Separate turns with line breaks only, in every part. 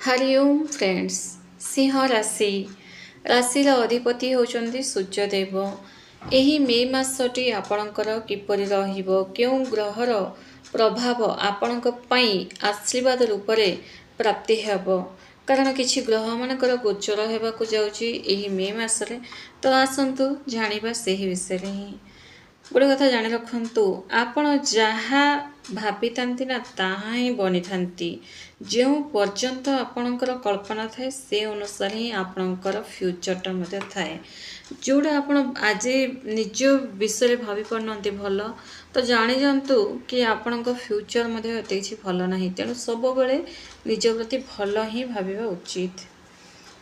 Hariom friends. Singh राशि राशिर अधिपति होचंदी सूर्यदेव। एही मे मासटी आपणकर किपरि रहिबो, केउं ग्रहर प्रभाव आपणक पई आशीर्वाद रूप रे प्राप्ति हेबो, कारण किछि ग्रह मानकर गोचर हेबाकु जाउची एही मे मासरे। तो आसंतु जानिबा सेही विषय रे ही गोटे कथा जानी रखु। आपण जहाँ भावी था ना ताहा ही बनी था। जो पर्यंत आपणकर कल्पना थाए से अनुसार ही आपणकर फ्यूचरटा मध्य थाए। जोड़ा आप आज निज विषय भावी पारना भल तो जानी जातु कि आपण फ्यूचर मध्य एत किसी भल ना। तेणु सब बेले निज प्रति भल ही भाविबा उचित।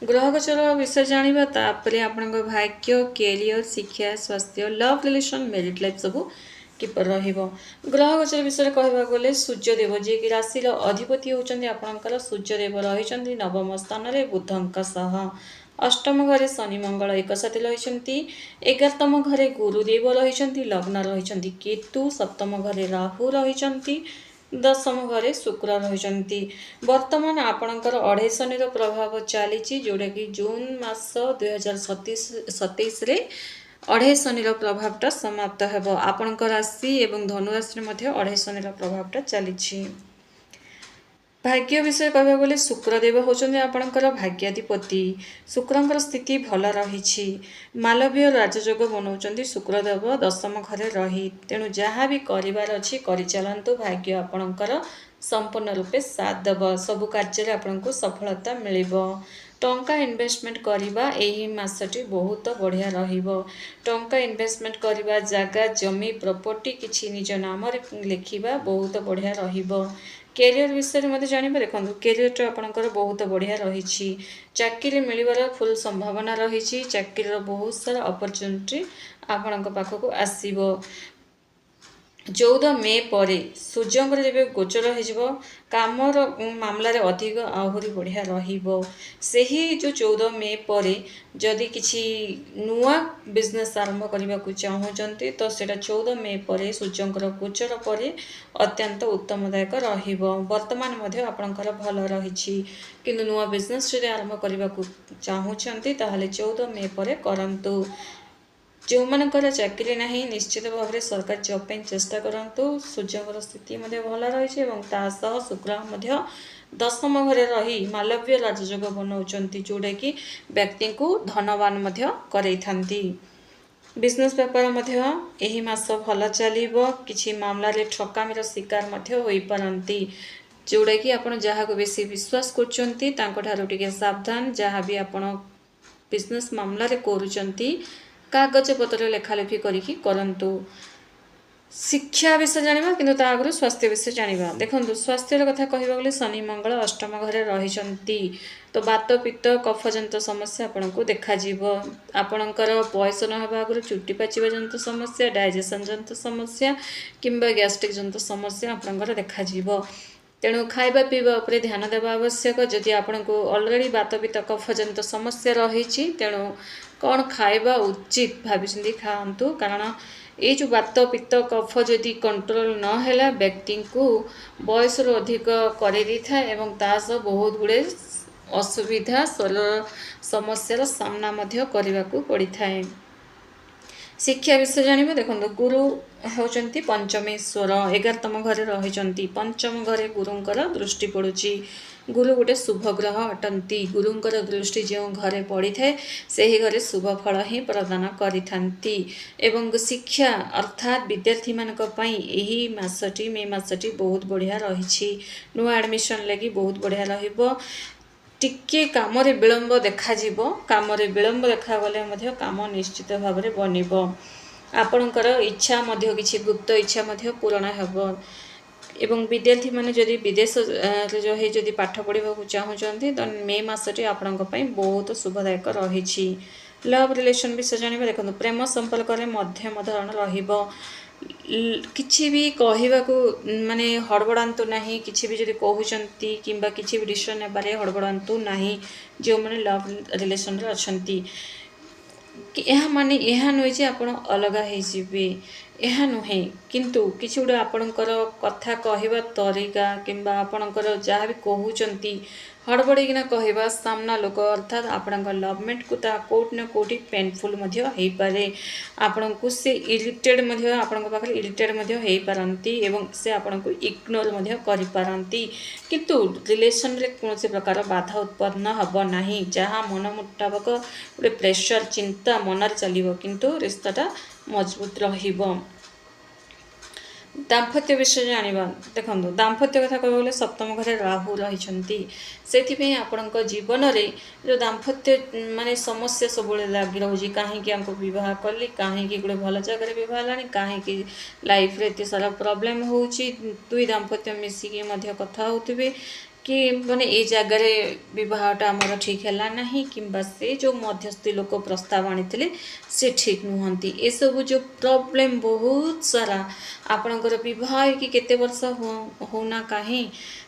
ग्रह गोचर विषय जाना तापर आपण भाग्य, कैरियर, शिक्षा, स्वास्थ्य, लव रिलेशन, मैरिड लाइफ सब किपर रहिबो। ग्रह गोचर विषय कहबा गले सूर्यदेव जे कि राशि अधिपति होचंदी आपणकर सूर्यदेव रहिचंदी नवम स्थान रे बुधंक सह। अष्टम घरे शनि मंगल एक साथी रहिचंती। 11तम घरे गुरुदेव रहिचंती, लग्न रहिचंती केतु। सप्तम घरे राहु रहिचंती, 10म घरे शुक्र रहिचंती। वर्तमान आपणकर 28 शनि प्रभाव चली जोड़ा कि जून मास 2027 रे 28 शनि प्रभावटा समाप्त हेबो। आपणकर राशि एवं धनुराशि मध्य 28 शनि प्रभावटा चली। भाग्य विषय कहबा गले शुक्रदेव होचंदी आपणकर भाग्याधिपति। शुक्रंकर स्थिति भल रही। मालवीय राजयोग बनाउचंदी शुक्रदेव 10म घरे रही। तेणु जहाँ भी करिवार अछि करि चलंतु। भाग्य आपणकर संपूर्ण रूपे साथ देव। सबु कार्य आपनको सफलता मिलिबो। टंका इन्वेस्टमेंट करिबा एही मासटी बहुत बढ़िया रहिबो। टंका इन्वेस्टमेंट करिबा जागा जमी प्रॉपर्टी किछि निज नाम रे लिखिबा बहुत बढ़िया रहिबो। कैरियर विषय में जानवे देखो। कैरियर आपणकर बहुत बढ़िया रही। चाकरी मिलवार फुल संभावना रही। चाकरी बहुत सारा अपॉर्चुनिटी आपण पाखक आसीबो। 14 मे पर सूर्यंकर जब गोचर हो कामर मामला रे अधिक आहरी बढ़िया रहिबो। सेही जो 14 मे पर जदि किछि नुआ बिजनेस आरंभ करने को चाहूँगी तो सेटा 14 मे पर सूर्यंकर गोचर पर अत्यंत उत्तमदायक रहिबो। वर्तमान मध्य आपणकर भल रही किंतु नुआ बिजनेस आरंभ करने को चाहूँगी ताहले 14 मे पर करंतु। जो मानकर चाकरी नहीं निश्चित भाव में सरकारी जॉब पे चेष्टा करंतु। सूर्यंकर स्थिति भल रही शुक्र 10म घरे रही मालवीय राजयोग बनाउचंती जोड़ा कि व्यक्ति को धनवान करई थांती। बिजनेस व्यापार मध्य एही मास भल चलिबो। किछि मामला रे ठकामीर शिकार मध्य होई पारंती। जोड़ा कि आपण जहाँ को बेसी विश्वास करचंती तांको ठारो टिके सावधान। जहाँ भी आपण बिजनेस मामला रे करूचंती कागज पत्र लेखालेखी करिकी करंतु। शिक्षा विषय जानिबा किंतु ता आगु स्वास्थ्य विषय जानिबा। देखंतु स्वास्थ्य कथा कहबा गले शनि मंगल अष्टम घरे रहिचंती तो बात पित्त कफ जंत समस्या आपनको देखा जीवो। आपणकर बयस न हेबा आगु चुट्टी पाचिबा जंत समस्या, डाइजेशन जंत समस्या किंबा गैस्ट्रिक जंत समस्या आपणकर देखा जीवो। तेणु खाइबा पीवा उपरे ध्यान देवा आवश्यक। जदि आपनको ऑलरेडी बात पित्त कफ जंत समस्या रही तेणु कौन खाइबा उचित भावी खाआंतु, कारण ये जो बात पित्त कफ जदि कंट्रोल न हैला व्यक्ति को बयस अधिक कर एवं तास बहुत गुड़े असुविधा शरीर समस्यार सामना करने को पड़ी थाए। शिक्षा विषय जानवे देखो। गुरु होचंती पंचमेश्वर 11तम घरे रहिचंती। पंचम घरे गुरुंकर दृष्टि पड़ुची। गुरु गोटे शुभ ग्रह अटंती। गुरुंकर दृष्टि जो घरे पड़ी थाए सही घरे शुभ फल ही प्रदान करिथांती। एवं शिक्षा अर्थात विद्यार्थी मानक पई एही मासटी मे मासटी बहुत बढ़िया रही। नुआ एडमिशन लगी बहुत बढ़िया रहिबो। टिके काम रे विलंब देखा जीवो। काम रे विलंब देखा गले मध्य काम निश्चित भाव में बनिबो। आपणकर इच्छा मध्य किछि गुप्त इच्छा मध्य पूर्ण हेबो। एवं विद्यार्थी माने जदि विदेश जो है जदि पाठ पढ़ा चाहूँगी तो मे मासटी आपण बहुत शुभदायक रही। लव रिलेशन विषय जानवे देखो। प्रेम संपर्क में मध्यम धरण रहिबो। किछि भी कहवाकू माने हड़बड़ातु नहीं। किछि भी जदि कहउचंती किंबा किछि भी डिसीजन नेबारे हड़बड़ातु नहीं। जो माने लव रिलेशन रे अछंती यह माने यह नुहे जे आपण अलग हो ଏହା ନୁହେଁ, କିନ୍ତୁ କିଛି ଗୋଟେ ଆପଣଙ୍କର କଥା କହିବା ତରିକା କିମ୍ବା ଆପଣଙ୍କର ଯାହା ବି କହୁଛନ୍ତି ହଡ଼ବଡ଼େଇକିନା କହିବା ସାମ୍ନା ଲୋକ ଅର୍ଥାତ୍ ଆପଣଙ୍କ ଲଭ୍ମେଟ୍କୁ ତାହା କେଉଁଠି ନା କେଉଁଠି ପେନଫୁଲ୍ ମଧ୍ୟ ହେଇପାରେ। ଆପଣଙ୍କୁ ସେ ଇରିଟେଡ଼୍ ମଧ୍ୟ ଆପଣଙ୍କ ପାଖରେ ଇରିଟେଡ଼୍ ମଧ୍ୟ ହେଇପାରନ୍ତି ଏବଂ ସେ ଆପଣଙ୍କୁ ଇଗ୍ନୋର ମଧ୍ୟ କରିପାରନ୍ତି। କିନ୍ତୁ ରିଲେସନ୍ରେ କୌଣସି ପ୍ରକାର ବାଧା ଉତ୍ପନ୍ନ ହେବ ନାହିଁ। ଯାହା ମନ ମୁତାବକ ଗୋଟେ ପ୍ରେସର ଚିନ୍ତା ମନରେ ଚାଲିବ, କିନ୍ତୁ ରିସ୍ତାଟା ମଜବୁତ ରହିବ। ଦାମ୍ପତ୍ୟ ବିଷୟ ଜାଣିବା। ଦେଖନ୍ତୁ, ଦାମ୍ପତ୍ୟ କଥା କହିବାକୁ ଗଲେ ସପ୍ତମ ଘରେ ରାହୁ ରହିଛନ୍ତି। ସେଥିପାଇଁ ଆପଣଙ୍କ ଜୀବନରେ ଯେଉଁ ଦାମ୍ପତ୍ୟ ମାନେ ସମସ୍ୟା ସବୁବେଳେ ଲାଗି ରହୁଛି, କାହିଁକି ଆମକୁ ବିବାହ କଲି, କାହିଁକି ଗୋଟେ ଭଲ ଜାଗାରେ ବିବାହ ହେଲାଣି, କାହିଁକି ଲାଇଫ୍ରେ ଏତେ ସାରା ପ୍ରୋବ୍ଲେମ୍ ହେଉଛି। ଦୁଇ ଦାମ୍ପତ୍ୟ ମିଶିକି ମଧ୍ୟ କଥା ହେଉଥିବେ କି ମାନେ ଏଇ ଜାଗାରେ ବିବାହଟା ଆମର ଠିକ୍ ହେଲା ନାହିଁ, କିମ୍ବା ସେ ଯେଉଁ ମଧ୍ୟସ୍ଥି ଲୋକ ପ୍ରସ୍ତାବ ଆଣିଥିଲେ ସେ ଠିକ୍ ନୁହନ୍ତି। ଏସବୁ ଯେଉଁ ପ୍ରୋବ୍ଲେମ୍ ବହୁତ ସାରା ଆପଣଙ୍କର ବିବାହ ହେଇକି କେତେ ବର୍ଷ ହେଉନା କାହିଁ,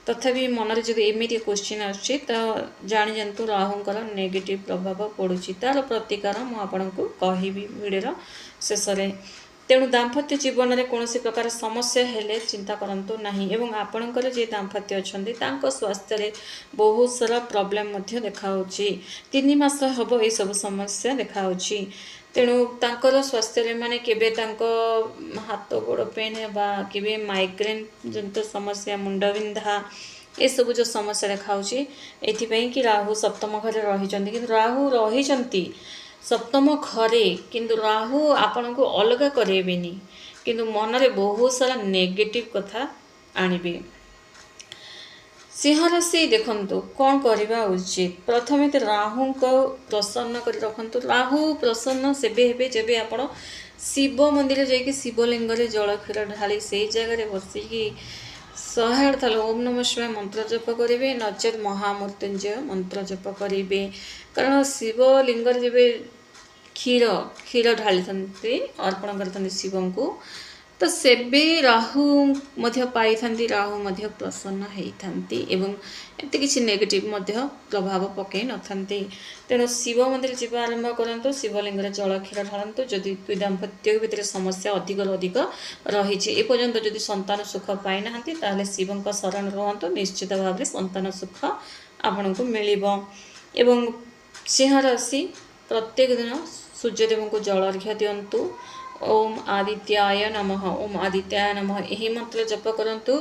ତଥାପି ମନରେ ଯଦି ଏମିତି କ୍ୱେଶ୍ଚିନ୍ ଆସୁଛି ତ ଜାଣିଯାଆନ୍ତୁ ରାହୁଙ୍କର ନେଗେଟିଭ୍ ପ୍ରଭାବ ପଡ଼ୁଛି। ତା'ର ପ୍ରତିକାର ମୁଁ ଆପଣଙ୍କୁ କହିବି ଭିଡ଼ିଓର ଶେଷରେ। ତେଣୁ ଦାମ୍ପତ୍ୟ ଜୀବନରେ କୌଣସି ପ୍ରକାର ସମସ୍ୟା ହେଲେ ଚିନ୍ତା କରନ୍ତୁ ନାହିଁ ଏବଂ ଆପଣଙ୍କର ଯିଏ ଦାମ୍ପତ୍ୟ ଅଛନ୍ତି ତାଙ୍କ ସ୍ୱାସ୍ଥ୍ୟରେ ବହୁତ ସାରା ପ୍ରୋବ୍ଲେମ୍ ମଧ୍ୟ ଦେଖାହେଉଛି। 3 ମାସ ହେବ ଏସବୁ ସମସ୍ୟା ଦେଖାହେଉଛି। ତେଣୁ ତାଙ୍କର ସ୍ୱାସ୍ଥ୍ୟରେ ମାନେ କେବେ ତାଙ୍କ ହାତ ଗୋଡ଼ ପେନ୍ ହେବା, କେବେ ମାଇଗ୍ରେନ୍ ଜନିତ ସମସ୍ୟା, ମୁଣ୍ଡବିନ୍ଧା, ଏସବୁ ଯେଉଁ ସମସ୍ୟା ଦେଖାହେଉଛି ଏଥିପାଇଁ କି ରାହୁ ସପ୍ତମ ଘରେ ରହିଛନ୍ତି। କିନ୍ତୁ ରାହୁ ରହିଛନ୍ତି ସପ୍ତମ ଘରେ, କିନ୍ତୁ ରାହୁ ଆପଣଙ୍କୁ ଅଲଗା କରେଇବେନି, କିନ୍ତୁ ମନରେ ବହୁତ ସାରା ନେଗେଟିଭ୍ କଥା ଆଣିବେ। ସିଂହ ରାଶି ଦେଖନ୍ତୁ କ'ଣ କରିବା ଉଚିତ। ପ୍ରଥମେ ତ ରାହୁଙ୍କ ପ୍ରସନ୍ନ କରି ରଖନ୍ତୁ। ରାହୁ ପ୍ରସନ୍ନ ସେବେ ହେବେ ଯେବେ ଆପଣ ଶିବ ମନ୍ଦିର ଯାଇକି ଶିବଲିଙ୍ଗରେ ଜଳ କ୍ଷୀର ଢାଳି ସେଇ ଜାଗାରେ ବସିକି 108 ଥର ଓମ୍ ନମଃ ଶିବାୟ ମନ୍ତ୍ର ଜପ କରିବେ, ନଚେତ୍ ମହାମୃତ୍ୟୁଞ୍ଜୟ ମନ୍ତ୍ର ଜପ କରିବେ। କାରଣ ଶିବଲିଙ୍ଗରେ ଯେବେ କ୍ଷୀର ଢାଳିଥାନ୍ତି, ଅର୍ପଣ କରିଥାନ୍ତି ଶିବଙ୍କୁ, ତ ସେବେ ରାହୁ ମଧ୍ୟ ପାଇଥାନ୍ତି, ରାହୁ ମଧ୍ୟ ପ୍ରସନ୍ନ ହେଇଥାନ୍ତି ଏବଂ ଏତେ କିଛି ନେଗେଟିଭ୍ ମଧ୍ୟ ପ୍ରଭାବ ପକାଇ ନଥାନ୍ତି। ତେଣୁ ଶିବ ମନ୍ଦିର ଯିବା ଆରମ୍ଭ କରନ୍ତୁ, ଶିବଲିଙ୍ଗରେ ଜଳ କ୍ଷୀର ଢାଳନ୍ତୁ। ଯଦି ଦୁଇ ଦାମ୍ପତ୍ୟ ଭିତରେ ସମସ୍ୟା ଅଧିକରୁ ଅଧିକ ରହିଛି, ଏପର୍ଯ୍ୟନ୍ତ ଯଦି ସନ୍ତାନ ସୁଖ ପାଇନାହାନ୍ତି, ତାହେଲେ ଶିବଙ୍କ ଶରଣ ରୁହନ୍ତୁ, ନିଶ୍ଚିତ ଭାବରେ ସନ୍ତାନ ସୁଖ ଆପଣଙ୍କୁ ମିଳିବ। ଏବଂ ସିଂହ ରାଶି ପ୍ରତ୍ୟେକ ଦିନ ସୂର୍ଯ୍ୟଦେବଙ୍କୁ ଜଳ ଅର୍ଘ୍ୟ ଦିଅନ୍ତୁ। ଓମ୍ ଆଦିତ୍ୟାୟ ନମଃ, ଓମ୍ ଆଦିତ୍ୟାୟ ନମଃ ଏହି ମନ୍ତ୍ର ଜପ କରନ୍ତୁ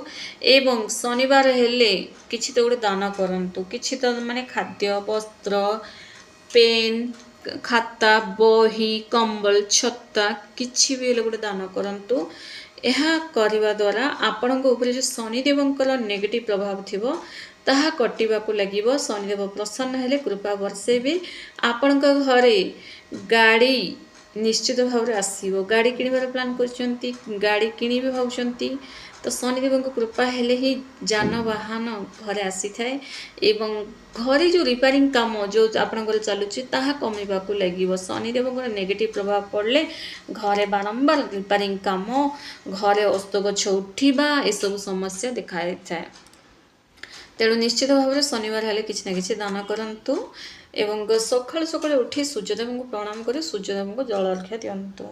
ଏବଂ ଶନିବାର ହେଲେ କିଛି ତ ଗୋଟେ ଦାନ କରନ୍ତୁ। କିଛି ତ ମାନେ ଖାଦ୍ୟ, ବସ୍ତ୍ର, ପେନ୍, ଖାତା, ବହି, କମ୍ବଳ, ଛତା କିଛି ବି ହେଲେ ଗୋଟେ ଦାନ କରନ୍ତୁ। ଏହା କରିବା ଦ୍ୱାରା ଆପଣଙ୍କ ଉପରେ ଯେଉଁ ଶନିଦେବଙ୍କର ନେଗେଟିଭ୍ ପ୍ରଭାବ ଥିବ ତାହା କଟିବାକୁ ଲାଗିବ। ଶନିଦେବ ପ୍ରସନ୍ନ ହେଲେ କୃପା ବର୍ଷେଇବେ। ଆପଣଙ୍କ ଘରେ ଗାଡ଼ି ନିଶ୍ଚିତ ଭାବରେ ଆସିବ। ଗାଡ଼ି କିଣିବାର ପ୍ଲାନ୍ କରିଛନ୍ତି, ଗାଡ଼ି କିଣିବେ ଭାବୁଛନ୍ତି, ତ ଶନିଦେବଙ୍କ କୃପା ହେଲେ ହିଁ ଯାନବାହନ ଘରେ ଆସିଥାଏ ଏବଂ ଘରେ ଯେଉଁ ରିପେୟାରିଂ କାମ ଯେଉଁ ଆପଣଙ୍କର ଚାଲୁଛି ତାହା କମିବାକୁ ଲାଗିବ। ଶନିଦେବଙ୍କର ନେଗେଟିଭ୍ ପ୍ରଭାବ ପଡ଼ିଲେ ଘରେ ବାରମ୍ବାର ରିପେୟାରିଂ କାମ, ଘରେ ଓସ୍ତ ଗଛ ଉଠିବା, ଏସବୁ ସମସ୍ୟା ଦେଖାଯାଇଥାଏ। ତେଣୁ ନିଶ୍ଚିତ ଭାବରେ ଶନିବାର ହେଲେ କିଛି ନା କିଛି ଦାନ କରନ୍ତୁ ଏବଂ ସକାଳୁ ଉଠି ସୂର୍ଯ୍ୟଦେବଙ୍କୁ ପ୍ରଣାମ କରି ସୂର୍ଯ୍ୟଦେବଙ୍କୁ ଜଳ ଅର୍ଘ୍ୟ ଦିଅନ୍ତୁ।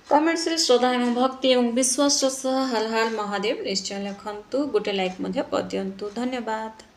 କମେଣ୍ଟସରେ ଶ୍ରଦ୍ଧା ଏବଂ ଭକ୍ତି ଏବଂ ବିଶ୍ୱାସର ସହ ହର ହର ମହାଦେବ ନିଶ୍ଚୟ ଲେଖନ୍ତୁ। ଗୋଟେ ଲାଇକ୍ ମଧ୍ୟ କରିଦିଅନ୍ତୁ। ଧନ୍ୟବାଦ।